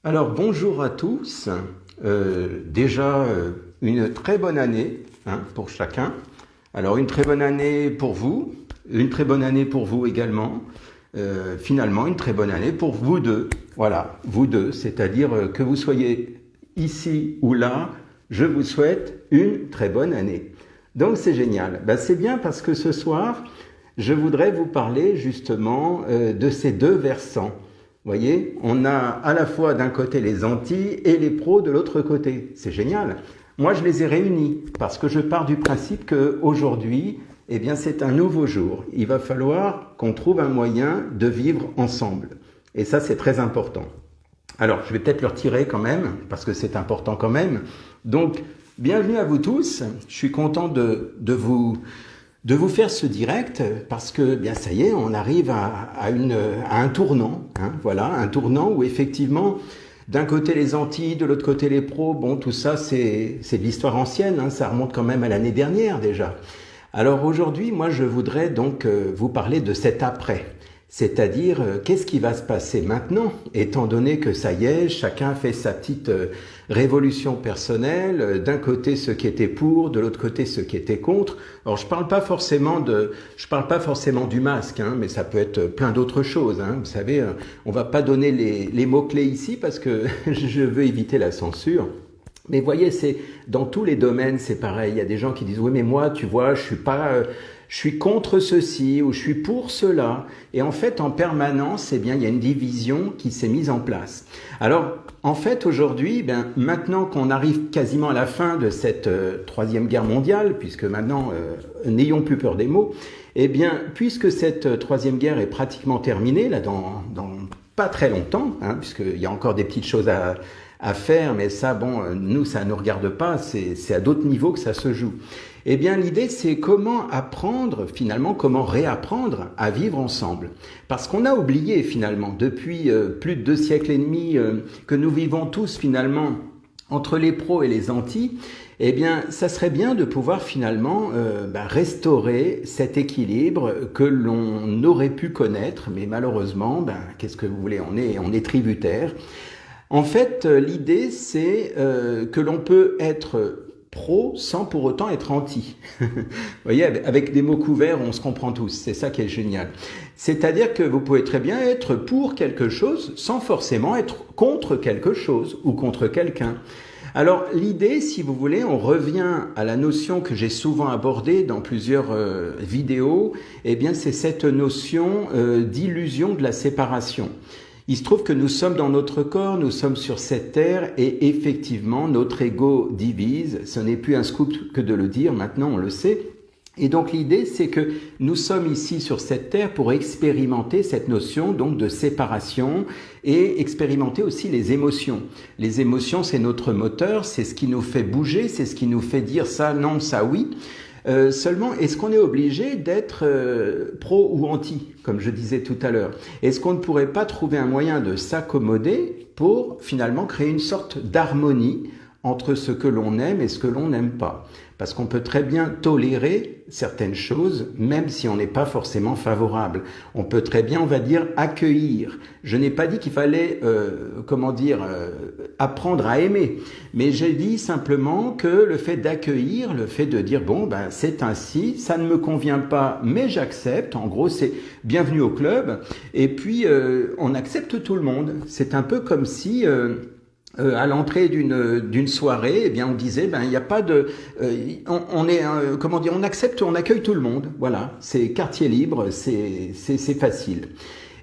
Alors bonjour à tous. Une très bonne année pour chacun. Alors une très bonne année pour vous, une très bonne année pour vous également. Finalement une très bonne année pour vous deux. Voilà, vous deux, c'est-à-dire que vous soyez ici ou là, je vous souhaite une très bonne année. Donc c'est génial. C'est bien parce que ce soir, je voudrais vous parler justement de ces deux versants. Vous voyez, on a à la fois d'un côté les anti et les pros de l'autre côté. C'est génial. Moi, je les ai réunis parce que je pars du principe qu'aujourd'hui, eh bien, c'est un nouveau jour. Il va falloir qu'on trouve un moyen de vivre ensemble. Et ça, c'est très important. Alors, je vais peut-être le retirer quand même, parce que c'est important quand même. Donc, bienvenue à vous tous. Je suis content de vous faire ce direct parce que bien ça y est, on arrive à un tournant, voilà, un tournant où effectivement d'un côté les anti, de l'autre côté les pros, bon tout ça c'est de l'histoire ancienne, ça remonte quand même à l'année dernière déjà. Alors aujourd'hui, moi je voudrais donc vous parler de cet après. C'est-à-dire, qu'est-ce qui va se passer maintenant, étant donné que ça y est, chacun fait sa petite révolution personnelle, d'un côté ceux qui étaient pour, de l'autre côté ceux qui étaient contre. Alors je parle pas forcément du masque, mais ça peut être plein d'autres choses. Vous savez, on va pas donner les mots-clés ici parce que je veux éviter la censure. Mais voyez, c'est dans tous les domaines, c'est pareil. Il y a des gens qui disent oui, mais moi, tu vois, je suis contre ceci ou je suis pour cela. Et en fait, en permanence, il y a une division qui s'est mise en place. Alors, en fait, aujourd'hui, maintenant qu'on arrive quasiment à la fin de cette troisième guerre mondiale, puisque maintenant, n'ayons plus peur des mots, puisque cette troisième guerre est pratiquement terminée, là, dans pas très longtemps, puisqu'il y a encore des petites choses à faire, mais ça, nous, ça ne nous regarde pas, c'est à d'autres niveaux que ça se joue. L'idée, c'est comment apprendre, finalement, comment réapprendre à vivre ensemble. Parce qu'on a oublié, finalement, depuis plus de 2 siècles et demi, que nous vivons tous, finalement, entre les pros et les anti, ça serait bien de pouvoir, finalement, restaurer cet équilibre que l'on aurait pu connaître, mais malheureusement, qu'est-ce que vous voulez, on est tributaire. En fait, l'idée, c'est que l'on peut être pro sans pour autant être anti. Vous voyez, avec des mots couverts, on se comprend tous. C'est ça qui est génial. C'est-à-dire que vous pouvez très bien être pour quelque chose sans forcément être contre quelque chose ou contre quelqu'un. Alors l'idée, si vous voulez, on revient à la notion que j'ai souvent abordée dans plusieurs vidéos, c'est cette notion d'illusion de la séparation. Il se trouve que nous sommes dans notre corps, nous sommes sur cette terre et effectivement notre ego divise. Ce n'est plus un scoop que de le dire, maintenant on le sait. Et donc l'idée c'est que nous sommes ici sur cette terre pour expérimenter cette notion donc de séparation et expérimenter aussi les émotions. Les émotions c'est notre moteur, c'est ce qui nous fait bouger, c'est ce qui nous fait dire ça non, ça oui. Seulement, est-ce qu'on est obligé d'être pro ou anti, comme je disais tout à l'heure? Est-ce qu'on ne pourrait pas trouver un moyen de s'accommoder pour finalement créer une sorte d'harmonie entre ce que l'on aime et ce que l'on n'aime pas? Parce qu'on peut très bien tolérer certaines choses, même si on n'est pas forcément favorable. On peut très bien, on va dire, accueillir. Je n'ai pas dit qu'il fallait, apprendre à aimer. Mais j'ai dit simplement que le fait d'accueillir, le fait de dire, c'est ainsi, ça ne me convient pas, mais j'accepte. En gros, c'est bienvenue au club. Et puis, on accepte tout le monde. C'est un peu comme si... à l'entrée d'une soirée, on disait, il n'y a pas de, on accepte, on accueille tout le monde. Voilà, c'est quartier libre, c'est facile.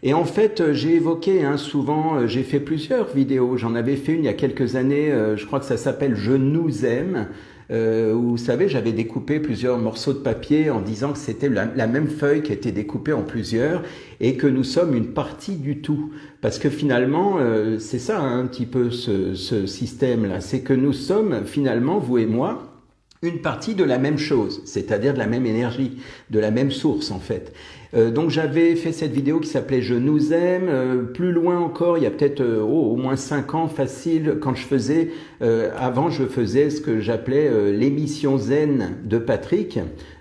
Et en fait, j'ai évoqué souvent, j'ai fait plusieurs vidéos. J'en avais fait une il y a quelques années. Je crois que ça s'appelle Je nous aime. Où, vous savez, j'avais découpé plusieurs morceaux de papier en disant que c'était la même feuille qui était découpée en plusieurs et que nous sommes une partie du tout. Parce que finalement, c'est ça un petit peu ce système-là. C'est que nous sommes finalement, vous et moi, une partie de la même chose, c'est-à-dire de la même énergie, de la même source en fait. Donc j'avais fait cette vidéo qui s'appelait Je nous aime. Plus loin encore, il y a peut-être au moins 5 ans facile, quand je faisais, avant je faisais ce que j'appelais l'émission zen de Patrick.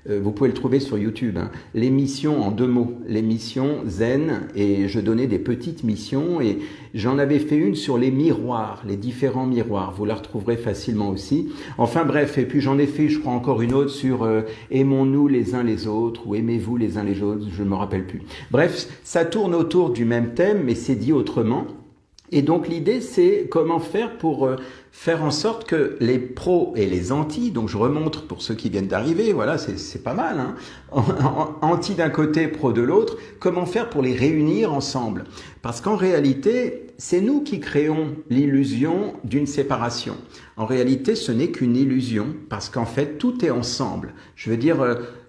Vous pouvez le trouver sur YouTube, hein. L'émission en 2 mots, l'émission zen, et je donnais des petites missions, et j'en avais fait une sur les miroirs, les différents miroirs, vous la retrouverez facilement aussi. Enfin bref, et puis j'en ai fait, je crois, encore une autre sur aimons-nous les uns les autres, ou aimez-vous les uns les autres, je ne me rappelle plus. Bref, ça tourne autour du même thème, mais c'est dit autrement. Et donc l'idée, c'est comment faire pour faire en sorte que les pros et les antis, donc je remonte pour ceux qui viennent d'arriver, voilà, c'est pas mal, hein, anti d'un côté, pro de l'autre, comment faire pour les réunir ensemble? Parce qu'en réalité, c'est nous qui créons l'illusion d'une séparation. En réalité, ce n'est qu'une illusion, parce qu'en fait, tout est ensemble. Je veux dire,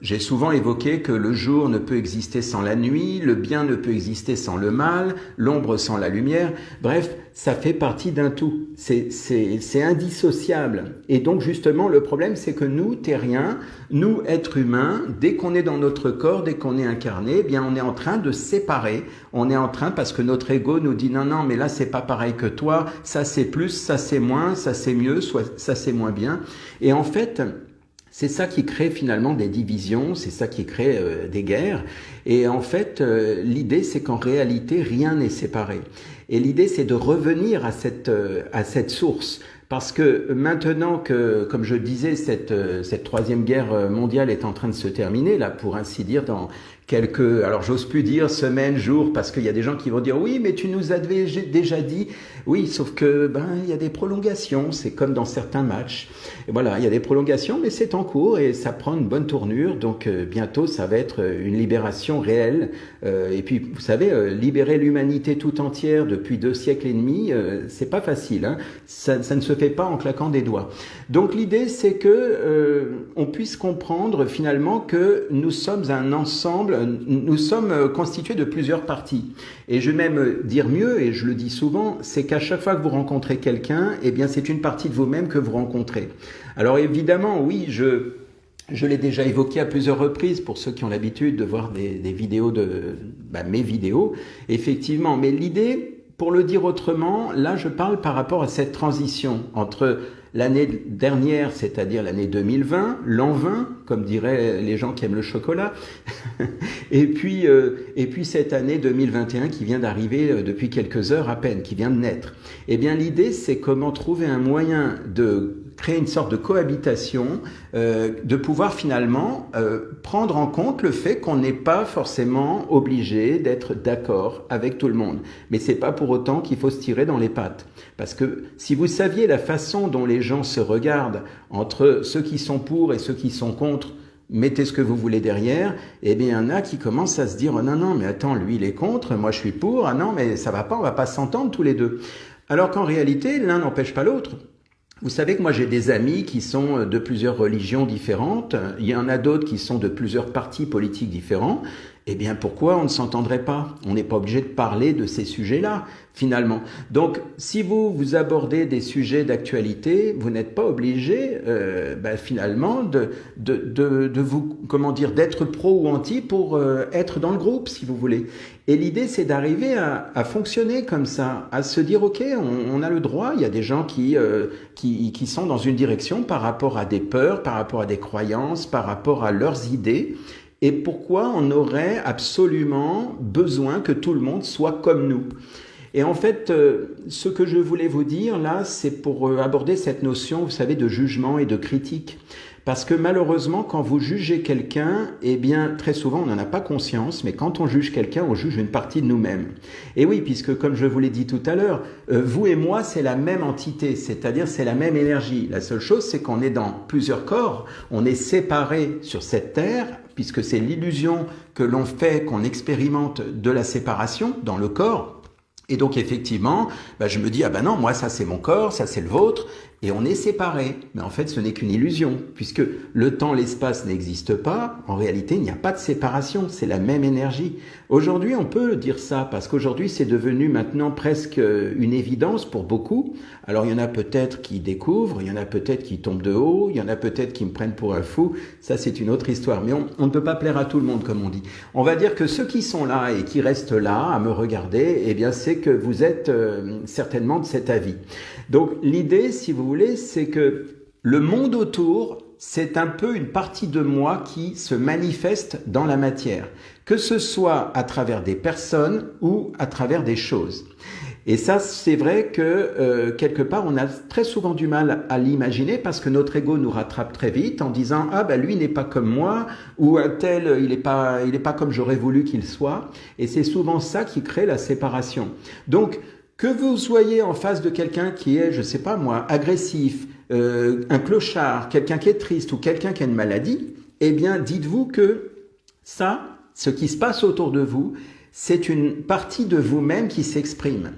j'ai souvent évoqué que le jour ne peut exister sans la nuit, le bien ne peut exister sans le mal, l'ombre sans la lumière. Bref, ça fait partie d'un tout. C'est indissociable. Et donc, justement, le problème, c'est que nous, terriens, nous, êtres humains, dès qu'on est dans notre corps, dès qu'on est incarné, eh bien, on est en train de séparer. On est en train, parce que notre ego nous dit non, non, mais là, c'est pas pareil que toi, ça c'est plus, ça c'est moins, ça c'est mieux, soit ça c'est moins bien. Et en fait, c'est ça qui crée finalement des divisions, c'est ça qui crée des guerres. Et en fait, l'idée, c'est qu'en réalité, rien n'est séparé. Et l'idée, c'est de revenir à cette source. Parce que maintenant que, comme je disais, cette 3e guerre mondiale est en train de se terminer, là, pour ainsi dire, dans quelques, alors j'ose plus dire semaines, jours, parce qu'il y a des gens qui vont dire oui, mais tu nous avais déjà dit. Oui, sauf que il y a des prolongations, c'est comme dans certains matchs. Et voilà, il y a des prolongations, mais c'est en cours et ça prend une bonne tournure. Donc bientôt, ça va être une libération réelle. Et puis, vous savez, libérer l'humanité tout entière depuis 2 siècles et demi, c'est pas facile, hein. Ça ne se fait pas en claquant des doigts. Donc l'idée, c'est que on puisse comprendre finalement que nous sommes un ensemble. Nous sommes constitués de plusieurs parties. Et je vais même dire mieux, et je le dis souvent, c'est qu'à chaque fois que vous rencontrez quelqu'un, eh bien c'est une partie de vous-même que vous rencontrez. Alors évidemment, oui, je l'ai déjà évoqué à plusieurs reprises pour ceux qui ont l'habitude de voir des vidéos mes vidéos, effectivement. Mais l'idée, pour le dire autrement, là je parle par rapport à cette transition entre l'année dernière, c'est-à-dire l'année 2020, l'an 20, comme diraient les gens qui aiment le chocolat, et puis cette année 2021 qui vient d'arriver depuis quelques heures à peine, qui vient de naître. Eh bien l'idée, c'est comment trouver un moyen de créer une sorte de cohabitation, de pouvoir finalement prendre en compte le fait qu'on n'est pas forcément obligé d'être d'accord avec tout le monde. Mais c'est pas pour autant qu'il faut se tirer dans les pattes. Parce que si vous saviez la façon dont les gens se regardent entre ceux qui sont pour et ceux qui sont contre, mettez ce que vous voulez derrière, eh bien il y en a qui commencent à se dire oh, non, non, mais attends, lui il est contre, moi je suis pour, ah non, mais ça va pas, on va pas s'entendre tous les deux. Alors qu'en réalité, l'un n'empêche pas l'autre. Vous savez que moi j'ai des amis qui sont de plusieurs religions différentes, il y en a d'autres qui sont de plusieurs partis politiques différents. Eh bien pourquoi on ne s'entendrait pas? On n'est pas obligé de parler de ces sujets-là, finalement. Donc si vous abordez des sujets d'actualité, vous n'êtes pas obligé finalement de vous, comment dire, d'être pro ou anti pour être dans le groupe, si vous voulez. Et l'idée, c'est d'arriver à fonctionner comme ça, à se dire, ok, on a le droit. Il y a des gens qui sont dans une direction par rapport à des peurs, par rapport à des croyances, par rapport à leurs idées. Et pourquoi on aurait absolument besoin que tout le monde soit comme nous? Et en fait, ce que je voulais vous dire là, c'est pour aborder cette notion, vous savez, de jugement et de critique. Parce que malheureusement, quand vous jugez quelqu'un, eh bien, très souvent, on n'en a pas conscience, mais quand on juge quelqu'un, on juge une partie de nous-mêmes. Et oui, puisque comme je vous l'ai dit tout à l'heure, vous et moi, c'est la même entité, c'est-à-dire c'est la même énergie. La seule chose, c'est qu'on est dans plusieurs corps, on est séparés sur cette terre, puisque c'est l'illusion que l'on fait, qu'on expérimente de la séparation dans le corps. Et donc effectivement, je me dis, ah ben non, moi ça c'est mon corps, ça c'est le vôtre, et on est séparés. Mais en fait ce n'est qu'une illusion, puisque le temps, l'espace n'existe pas, en réalité il n'y a pas de séparation, c'est la même énergie. Aujourd'hui on peut dire ça, parce qu'aujourd'hui c'est devenu maintenant presque une évidence pour beaucoup. Alors il y en a peut-être qui découvrent, il y en a peut-être qui tombent de haut, il y en a peut-être qui me prennent pour un fou, ça c'est une autre histoire. Mais on ne peut pas plaire à tout le monde comme on dit. On va dire que ceux qui sont là et qui restent là à me regarder, eh bien c'est que vous êtes certainement de cet avis. Donc l'idée, si vous voulez, c'est que le monde autour, c'est un peu une partie de moi qui se manifeste dans la matière, que ce soit à travers des personnes ou à travers des choses. Et ça, c'est vrai que quelque part, on a très souvent du mal à l'imaginer parce que notre ego nous rattrape très vite en disant « Ah ben lui n'est pas comme moi » ou « Un tel, il est pas comme j'aurais voulu qu'il soit ». Et c'est souvent ça qui crée la séparation. Donc, que vous soyez en face de quelqu'un qui est, je sais pas moi, agressif, un clochard, quelqu'un qui est triste ou quelqu'un qui a une maladie, eh bien, dites-vous que ça, ce qui se passe autour de vous, c'est une partie de vous-même qui s'exprime.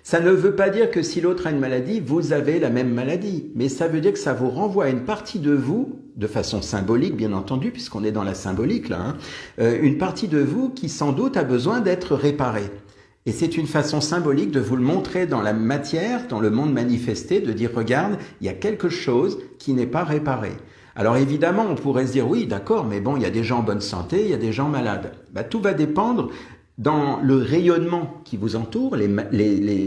Ça ne veut pas dire que si l'autre a une maladie, vous avez la même maladie, mais ça veut dire que ça vous renvoie à une partie de vous, de façon symbolique bien entendu, puisqu'on est dans la symbolique là, une partie de vous qui sans doute a besoin d'être réparée. Et c'est une façon symbolique de vous le montrer dans la matière, dans le monde manifesté, de dire, regarde, il y a quelque chose qui n'est pas réparé. Alors évidemment, on pourrait se dire, oui, d'accord, mais bon, il y a des gens en bonne santé, il y a des gens malades. Tout va dépendre dans le rayonnement qui vous entoure,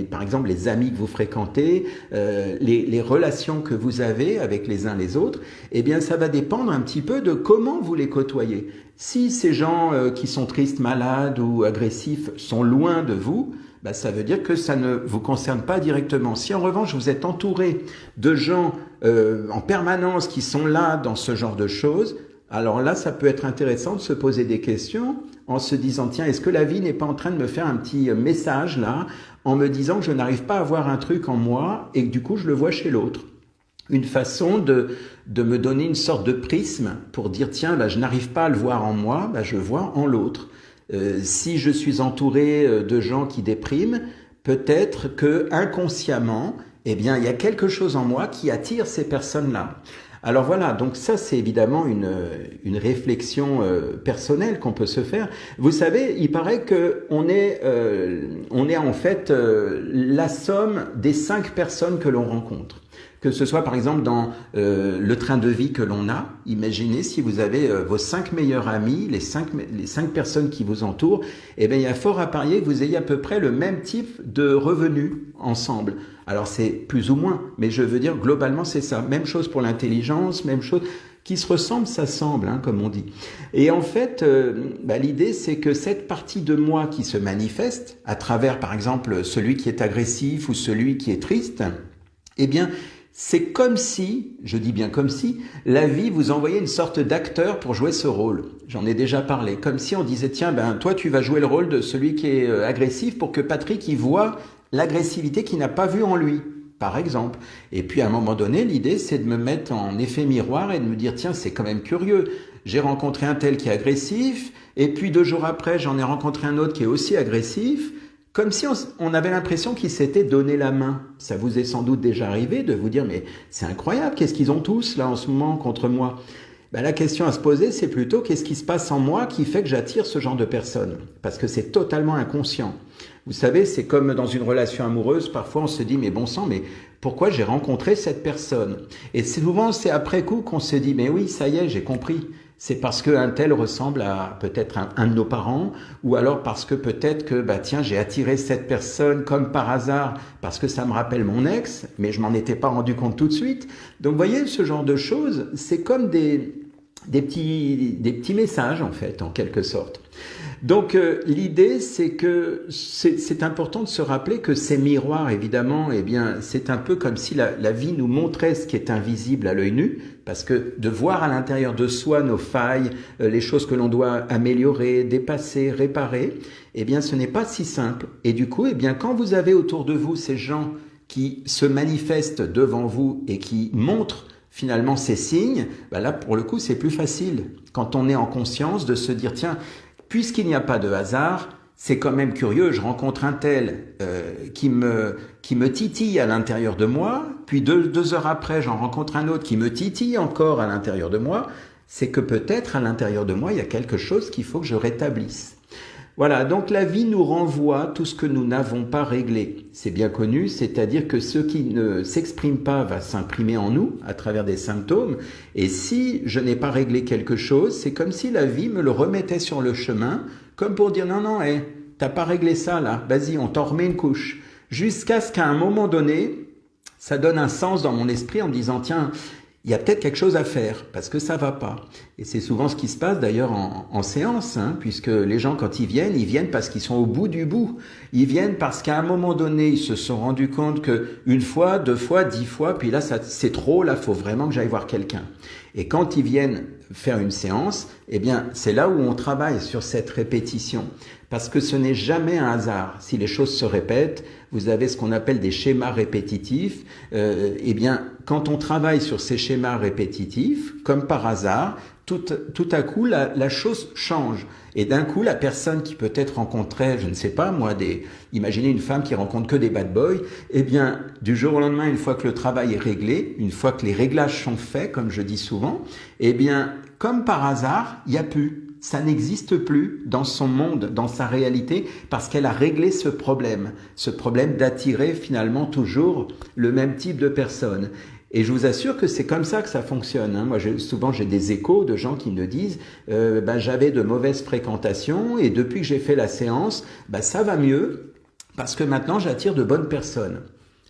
par exemple les amis que vous fréquentez, les relations que vous avez avec les uns les autres, eh bien ça va dépendre un petit peu de comment vous les côtoyez. Si ces gens qui sont tristes, malades ou agressifs sont loin de vous, ça veut dire que ça ne vous concerne pas directement. Si en revanche vous êtes entouré de gens en permanence qui sont là dans ce genre de choses, alors là ça peut être intéressant de se poser des questions en se disant, tiens, est-ce que la vie n'est pas en train de me faire un petit message là, en me disant que je n'arrive pas à voir un truc en moi et que du coup je le vois chez l'autre. Une façon de me donner une sorte de prisme pour dire, tiens, je n'arrive pas à le voir en moi, je le vois en l'autre. Si je suis entouré de gens qui dépriment, peut-être que inconsciemment, eh bien, il y a quelque chose en moi qui attire ces personnes-là. Alors voilà, donc ça c'est évidemment une réflexion personnelle qu'on peut se faire. Vous savez, il paraît que on est en fait la somme des 5 personnes que l'on rencontre. Que ce soit par exemple dans le train de vie que l'on a, imaginez si vous avez vos 5 meilleurs amis, les 5 personnes qui vous entourent, eh bien il y a fort à parier que vous ayez à peu près le même type de revenus ensemble. Alors c'est plus ou moins, mais je veux dire globalement c'est ça. Même chose pour l'intelligence, même chose. Qui se ressemble, s'assemble, comme on dit. Et en fait, l'idée c'est que cette partie de moi qui se manifeste à travers par exemple celui qui est agressif ou celui qui est triste, eh bien c'est comme si, je dis bien comme si, la vie vous envoyait une sorte d'acteur pour jouer ce rôle. J'en ai déjà parlé. Comme si on disait, tiens, toi tu vas jouer le rôle de celui qui est agressif pour que Patrick y voit l'agressivité qu'il n'a pas vue en lui, par exemple. Et puis à un moment donné, l'idée c'est de me mettre en effet miroir et de me dire, tiens, c'est quand même curieux. J'ai rencontré un tel qui est agressif, et puis 2 jours après, j'en ai rencontré un autre qui est aussi agressif. Comme si on avait l'impression qu'ils s'étaient donné la main. Ça vous est sans doute déjà arrivé de vous dire, mais c'est incroyable, qu'est-ce qu'ils ont tous là en ce moment contre moi ? La question à se poser, c'est plutôt qu'est-ce qui se passe en moi qui fait que j'attire ce genre de personnes ? Parce que c'est totalement inconscient. Vous savez, c'est comme dans une relation amoureuse, parfois on se dit, mais bon sang, mais pourquoi j'ai rencontré cette personne ? Et souvent, c'est après coup qu'on se dit, mais oui, ça y est, j'ai compris. C'est parce qu'un tel ressemble à peut-être un de nos parents, ou alors parce que peut-être que, tiens, j'ai attiré cette personne comme par hasard, parce que ça me rappelle mon ex, mais je m'en étais pas rendu compte tout de suite. Donc, vous voyez, ce genre de choses, c'est comme des petits messages, en fait, en quelque sorte. Donc, l'idée, c'est que c'est important de se rappeler que ces miroirs, évidemment, eh bien, c'est un peu comme si la vie nous montrait ce qui est invisible à l'œil nu, parce que de voir à l'intérieur de soi nos failles, les choses que l'on doit améliorer, dépasser, réparer, eh bien, ce n'est pas si simple. Et du coup, eh bien, quand vous avez autour de vous ces gens qui se manifestent devant vous et qui montrent finalement ces signes, là, pour le coup, c'est plus facile. Quand on est en conscience de se dire, tiens, puisqu'il n'y a pas de hasard, c'est quand même curieux, je rencontre un tel qui me titille à l'intérieur de moi, puis deux heures après, j'en rencontre un autre qui me titille encore à l'intérieur de moi, c'est que peut-être à l'intérieur de moi, il y a quelque chose qu'il faut que je rétablisse. Voilà, donc la vie nous renvoie tout ce que nous n'avons pas réglé. C'est bien connu, c'est-à-dire que ce qui ne s'exprime pas va s'imprimer en nous à travers des symptômes. Et si je n'ai pas réglé quelque chose, c'est comme si la vie me le remettait sur le chemin, comme pour dire non, non, t'as pas réglé ça là, vas-y, on t'en remet une couche. Jusqu'à ce qu'à un moment donné, ça donne un sens dans mon esprit en me disant tiens, il y a peut-être quelque chose à faire parce que ça va pas. Et c'est souvent ce qui se passe d'ailleurs en séance, puisque les gens quand ils viennent parce qu'ils sont au bout du bout. Ils viennent parce qu'à un moment donné, ils se sont rendus compte que une fois, 2 fois, 10 fois, puis là, c'est trop, là, faut vraiment que j'aille voir quelqu'un. Et quand ils viennent faire une séance, eh bien, c'est là où on travaille sur cette répétition. Parce que ce n'est jamais un hasard. Si les choses se répètent, vous avez ce qu'on appelle des schémas répétitifs. Eh bien, quand on travaille sur ces schémas répétitifs, comme par hasard, tout à coup, la chose change. Et d'un coup, la personne qui peut-être rencontrait, je ne sais pas moi, imaginez une femme qui rencontre que des bad boys, eh bien, du jour au lendemain, une fois que le travail est réglé, une fois que les réglages sont faits, comme je dis souvent, eh bien, comme par hasard, il n'y a plus. Ça n'existe plus dans son monde, dans sa réalité, parce qu'elle a réglé ce problème d'attirer finalement toujours le même type de personne. Et je vous assure que c'est comme ça que ça fonctionne. Moi, souvent, j'ai des échos de gens qui me disent j'avais de mauvaises fréquentations et depuis que j'ai fait la séance, ça va mieux parce que maintenant, j'attire de bonnes personnes.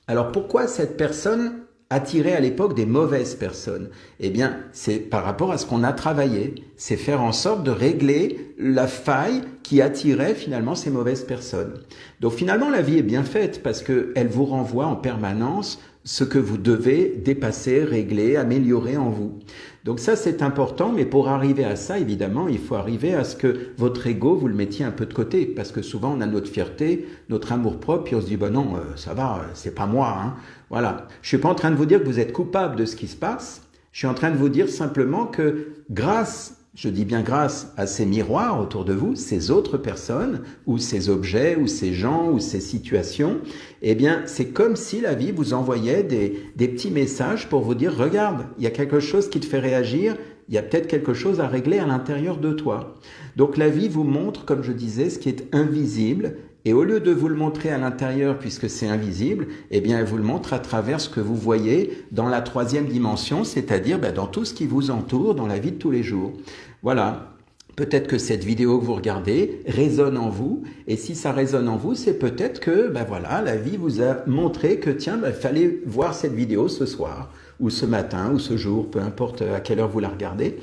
Alors, pourquoi cette personne attirer à l'époque des mauvaises personnes? Eh bien, c'est par rapport à ce qu'on a travaillé. C'est faire en sorte de régler la faille qui attirait finalement ces mauvaises personnes. Donc finalement, la vie est bien faite parce qu'elle vous renvoie en permanence ce que vous devez dépasser, régler, améliorer en vous. Donc ça, c'est important, mais pour arriver à ça, évidemment, il faut arriver à ce que votre ego, vous le mettiez un peu de côté, parce que souvent, on a notre fierté, notre amour-propre, puis on se dit, non, ça va, c'est pas moi. Voilà. Je suis pas en train de vous dire que vous êtes coupable de ce qui se passe, je suis en train de vous dire simplement que grâce, je dis bien grâce à ces miroirs autour de vous, ces autres personnes, ou ces objets, ou ces gens, ou ces situations, eh bien, c'est comme si la vie vous envoyait des petits messages pour vous dire, regarde, il y a quelque chose qui te fait réagir, il y a peut-être quelque chose à régler à l'intérieur de toi. Donc la vie vous montre, comme je disais, ce qui est invisible, et au lieu de vous le montrer à l'intérieur puisque c'est invisible, eh bien, elle vous le montre à travers ce que vous voyez dans la 3e dimension, c'est-à-dire dans tout ce qui vous entoure dans la vie de tous les jours. Voilà. Peut-être que cette vidéo que vous regardez résonne en vous, et si ça résonne en vous, c'est peut-être que, la vie vous a montré que, tiens, il fallait voir cette vidéo ce soir, ou ce matin, ou ce jour, peu importe à quelle heure vous la regardez.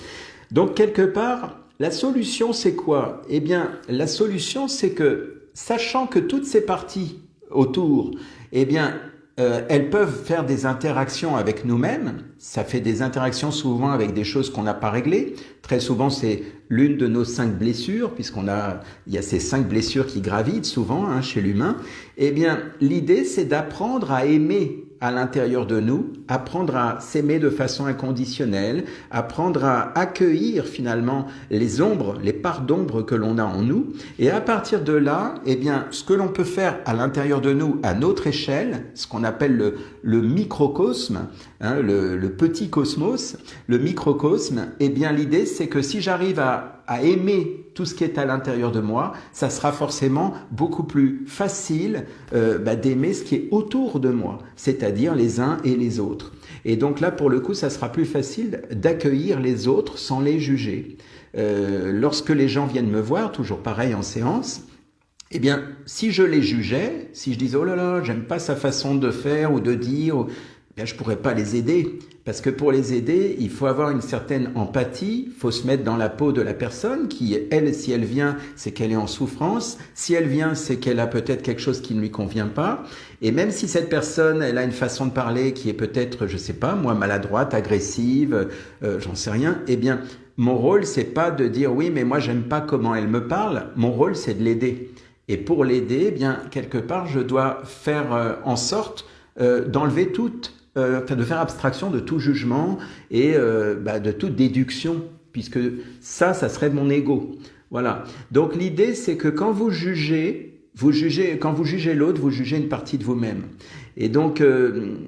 Donc, quelque part, la solution, c'est quoi? Eh bien, la solution, c'est que, sachant que toutes ces parties autour, eh bien, elles peuvent faire des interactions avec nous-mêmes. Ça fait des interactions souvent avec des choses qu'on n'a pas réglées. Très souvent, c'est l'une de nos 5 blessures, il y a ces 5 blessures qui gravitent souvent chez l'humain. Eh bien, l'idée, c'est d'apprendre à aimer à l'intérieur de nous, apprendre à s'aimer de façon inconditionnelle, apprendre à accueillir finalement les ombres, les parts d'ombre que l'on a en nous. Et à partir de là, eh bien, ce que l'on peut faire à l'intérieur de nous, à notre échelle, ce qu'on appelle le microcosme, le petit cosmos, le microcosme, eh bien, l'idée, c'est que si j'arrive à aimer tout ce qui est à l'intérieur de moi, ça sera forcément beaucoup plus facile d'aimer ce qui est autour de moi, c'est-à-dire les uns et les autres. Et donc là, pour le coup, ça sera plus facile d'accueillir les autres sans les juger. Lorsque les gens viennent me voir, toujours pareil en séance, eh bien, si je les jugeais, si je disais « Oh là là, j'aime pas sa façon de faire ou de dire », je pourrais pas les aider. Parce que pour les aider, il faut avoir une certaine empathie, il faut se mettre dans la peau de la personne qui, elle, si elle vient, c'est qu'elle est en souffrance. Si elle vient, c'est qu'elle a peut-être quelque chose qui ne lui convient pas. Et même si cette personne, elle a une façon de parler qui est peut-être, je sais pas, moi, maladroite, agressive, j'en sais rien, eh bien, mon rôle, c'est pas de dire « Oui, mais moi, j'aime pas comment elle me parle ». Mon rôle, c'est de l'aider. Et pour l'aider, eh bien, quelque part, je dois faire en sorte d'enlever de faire abstraction de tout jugement et de toute déduction, puisque ça serait mon ego. Voilà. Donc l'idée, c'est que quand vous jugez l'autre, vous jugez une partie de vous-même. Et donc,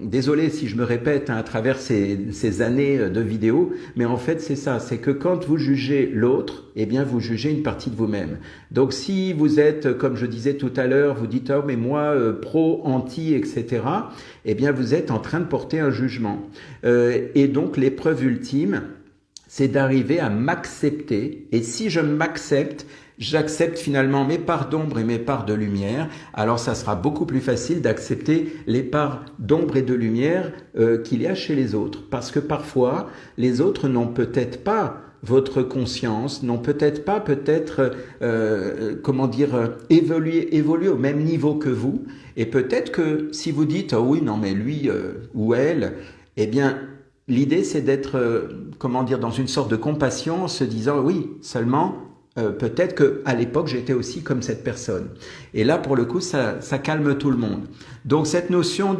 désolé si je me répète à travers ces années de vidéos, mais en fait c'est ça, c'est que quand vous jugez l'autre, eh bien vous jugez une partie de vous-même. Donc si vous êtes, comme je disais tout à l'heure, vous dites « oh mais moi, pro, anti, etc. », eh bien vous êtes en train de porter un jugement. Et donc l'épreuve ultime, c'est d'arriver à m'accepter. Et si je m'accepte, j'accepte finalement mes parts d'ombre et mes parts de lumière, alors ça sera beaucoup plus facile d'accepter les parts d'ombre et de lumière qu'il y a chez les autres. Parce que parfois, les autres n'ont peut-être pas votre conscience, n'ont peut-être pas, évolué au même niveau que vous. Et peut-être que si vous dites « oh oui, non mais lui ou elle », eh bien, l'idée c'est d'être, dans une sorte de compassion en se disant « oui, seulement… » peut-être qu'à l'époque, j'étais aussi comme cette personne. Et là, pour le coup, ça calme tout le monde. Donc, cette notion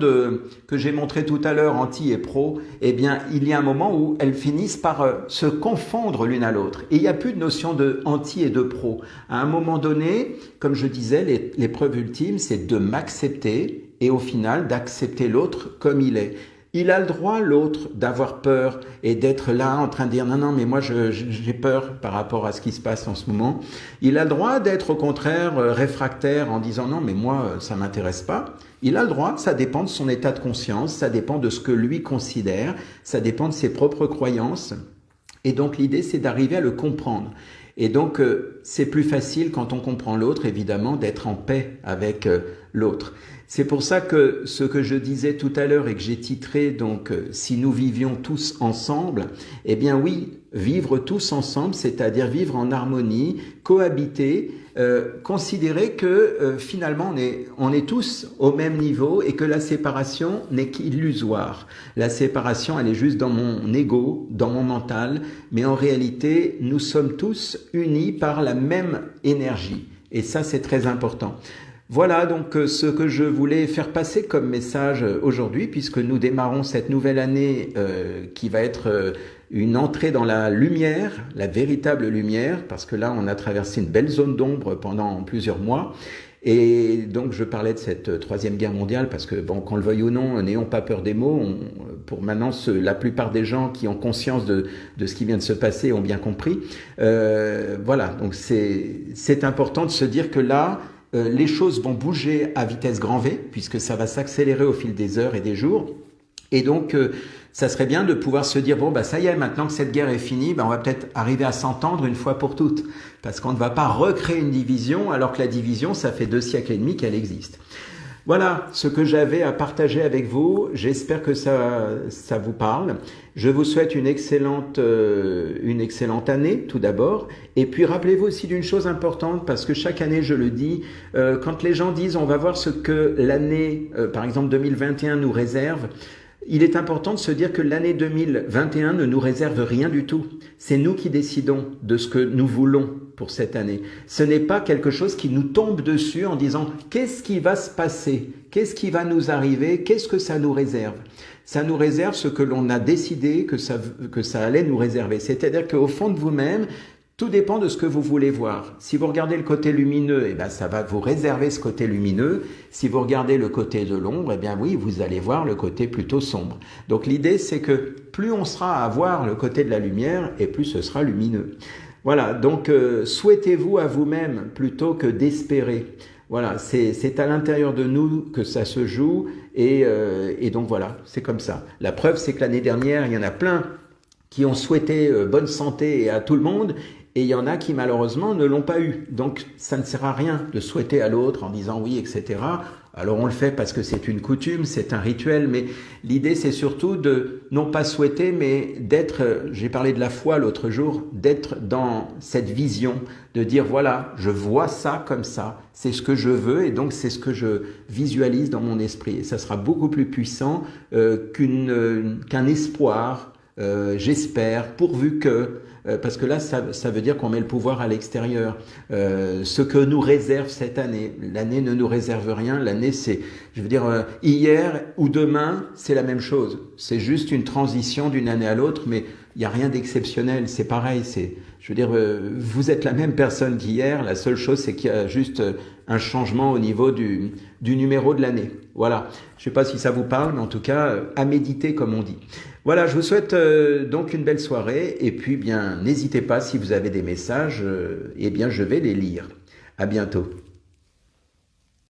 que j'ai montré tout à l'heure, anti et pro, eh bien, il y a un moment où elles finissent par se confondre l'une à l'autre. Et il n'y a plus de notion de anti et de pro. À un moment donné, comme je disais, l'épreuve ultime, c'est de m'accepter et au final, d'accepter l'autre comme il est. Il a le droit, l'autre, d'avoir peur et d'être là en train de dire « non, non, mais moi, j'ai peur par rapport à ce qui se passe en ce moment ». Il a le droit d'être au contraire réfractaire en disant « non, mais moi, ça m'intéresse pas ». Il a le droit, ça dépend de son état de conscience, ça dépend de ce que lui considère, ça dépend de ses propres croyances. Et donc, l'idée, c'est d'arriver à le comprendre. Et donc, c'est plus facile quand on comprend l'autre, évidemment, d'être en paix avec l'autre. C'est pour ça que ce que je disais tout à l'heure et que j'ai titré, donc, si nous vivions tous ensemble, eh bien oui, vivre tous ensemble, c'est-à-dire vivre en harmonie, cohabiter, considérer que finalement on est tous au même niveau et que la séparation n'est qu'illusoire. La séparation, elle est juste dans mon ego, dans mon mental, mais en réalité, nous sommes tous unis par la même énergie. Et ça, c'est très important. Voilà donc ce que je voulais faire passer comme message aujourd'hui, puisque nous démarrons cette nouvelle année qui va être une entrée dans la lumière, la véritable lumière, parce que là on a traversé une belle zone d'ombre pendant plusieurs mois. Et donc je parlais de cette troisième guerre mondiale parce que bon, qu'on le veuille ou non, n'ayons pas peur des mots. Pour maintenant, la plupart des gens qui ont conscience de ce qui vient de se passer ont bien compris. Voilà, donc c'est important de se dire que là, les choses vont bouger à vitesse grand V, puisque ça va s'accélérer au fil des heures et des jours. Et donc, ça serait bien de pouvoir se dire, bon, bah ça y est, maintenant que cette guerre est finie, bah, on va peut-être arriver à s'entendre une fois pour toutes. Parce qu'on ne va pas recréer une division, alors que la division, ça fait 2 siècles et demi qu'elle existe. Voilà ce que j'avais à partager avec vous. J'espère que ça vous parle. Je vous souhaite une excellente année, tout d'abord. Et puis, rappelez-vous aussi d'une chose importante, parce que chaque année, je le dis, quand les gens disent, on va voir ce que l'année, par exemple 2021, nous réserve, il est important de se dire que l'année 2021 ne nous réserve rien du tout. C'est nous qui décidons de ce que nous voulons pour cette année. Ce n'est pas quelque chose qui nous tombe dessus en disant « qu'est-ce qui va se passer? Qu'est-ce qui va nous arriver? Qu'est-ce que ça nous réserve ?» Ça nous réserve ce que l'on a décidé que ça allait nous réserver. C'est-à-dire qu'au fond de vous-même, tout dépend de ce que vous voulez voir. Si vous regardez le côté lumineux, eh bien, ça va vous réserver ce côté lumineux. Si vous regardez le côté de l'ombre, eh bien oui, vous allez voir le côté plutôt sombre. Donc l'idée, c'est que plus on sera à voir le côté de la lumière, et plus ce sera lumineux. Voilà, donc souhaitez-vous à vous-même plutôt que d'espérer. Voilà, c'est à l'intérieur de nous que ça se joue, et donc voilà, c'est comme ça. La preuve, c'est que l'année dernière, il y en a plein qui ont souhaité bonne santé à tout le monde, et il y en a qui malheureusement ne l'ont pas eu. Donc ça ne sert à rien de souhaiter à l'autre en disant oui, etc. Alors on le fait parce que c'est une coutume, c'est un rituel, mais l'idée c'est surtout de non pas souhaiter, mais d'être, j'ai parlé de la foi l'autre jour, d'être dans cette vision, de dire voilà, je vois ça comme ça, c'est ce que je veux et donc c'est ce que je visualise dans mon esprit. Et ça sera beaucoup plus puissant qu'un espoir, j'espère, pourvu que... parce que là, ça veut dire qu'on met le pouvoir à l'extérieur. Ce que nous réserve cette année, l'année ne nous réserve rien. L'année, c'est, je veux dire, hier ou demain, c'est la même chose. C'est juste une transition d'une année à l'autre, mais il n'y a rien d'exceptionnel, c'est pareil, je veux dire, vous êtes la même personne qu'hier, la seule chose c'est qu'il y a juste un changement au niveau du numéro de l'année. Voilà, je ne sais pas si ça vous parle, mais en tout cas, à méditer comme on dit. Voilà, je vous souhaite donc une belle soirée, et puis bien, n'hésitez pas si vous avez des messages, eh bien je vais les lire. À bientôt.